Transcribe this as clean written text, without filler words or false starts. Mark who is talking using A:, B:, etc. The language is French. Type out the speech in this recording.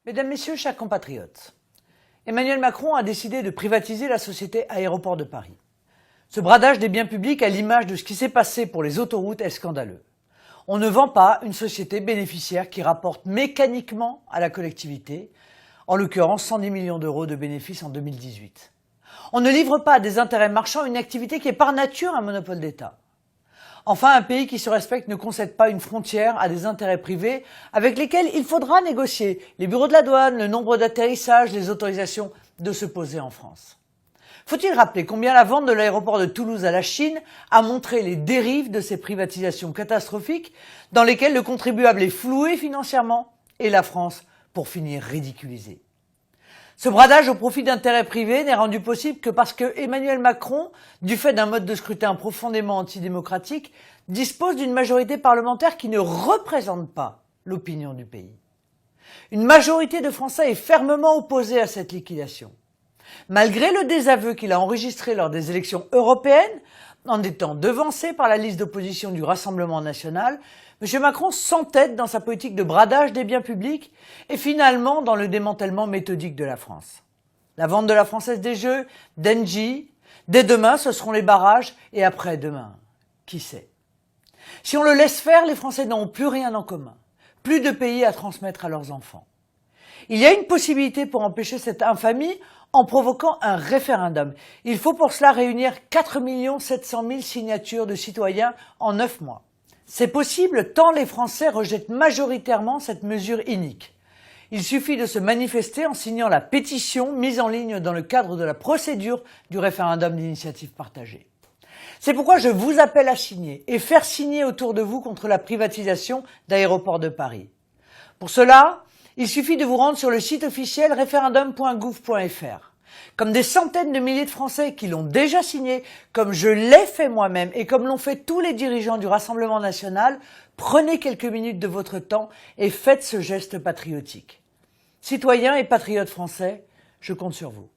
A: Mesdames, Messieurs, chers compatriotes, Emmanuel Macron a décidé de privatiser la société Aéroports de Paris. Ce bradage des biens publics à l'image de ce qui s'est passé pour les autoroutes est scandaleux. On ne vend pas une société bénéficiaire qui rapporte mécaniquement à la collectivité, en l'occurrence 110 millions d'euros de bénéfices en 2018. On ne livre pas à des intérêts marchands une activité qui est par nature un monopole d'État. Enfin, un pays qui se respecte ne concède pas une frontière à des intérêts privés avec lesquels il faudra négocier les bureaux de la douane, le nombre d'atterrissages, les autorisations de se poser en France. Faut-il rappeler combien la vente de l'aéroport de Toulouse à la Chine a montré les dérives de ces privatisations catastrophiques dans lesquelles le contribuable est floué financièrement et la France, pour finir, ridiculisée. Ce bradage au profit d'intérêts privés n'est rendu possible que parce que Emmanuel Macron, du fait d'un mode de scrutin profondément antidémocratique, dispose d'une majorité parlementaire qui ne représente pas l'opinion du pays. Une majorité de Français est fermement opposée à cette liquidation. Malgré le désaveu qu'il a enregistré lors des élections européennes, en étant devancé par la liste d'opposition du Rassemblement national, M. Macron s'entête dans sa politique de bradage des biens publics et finalement dans le démantèlement méthodique de la France. La vente de la Française des Jeux, d'Engie, dès demain ce seront les barrages et après-demain, qui sait. Si on le laisse faire, les Français n'auront plus rien en commun, plus de pays à transmettre à leurs enfants. Il y a une possibilité pour empêcher cette infamie en provoquant un référendum. Il faut pour cela réunir 4 700 000 signatures de citoyens en 9 mois. C'est possible tant les Français rejettent majoritairement cette mesure inique. Il suffit de se manifester en signant la pétition mise en ligne dans le cadre de la procédure du référendum d'initiative partagée. C'est pourquoi je vous appelle à signer et faire signer autour de vous contre la privatisation d'Aéroports de Paris. Pour cela, il suffit de vous rendre sur le site officiel referendum.gouv.fr. Comme des centaines de milliers de Français qui l'ont déjà signé, comme je l'ai fait moi-même et comme l'ont fait tous les dirigeants du Rassemblement national, prenez quelques minutes de votre temps et faites ce geste patriotique. Citoyens et patriotes français, je compte sur vous.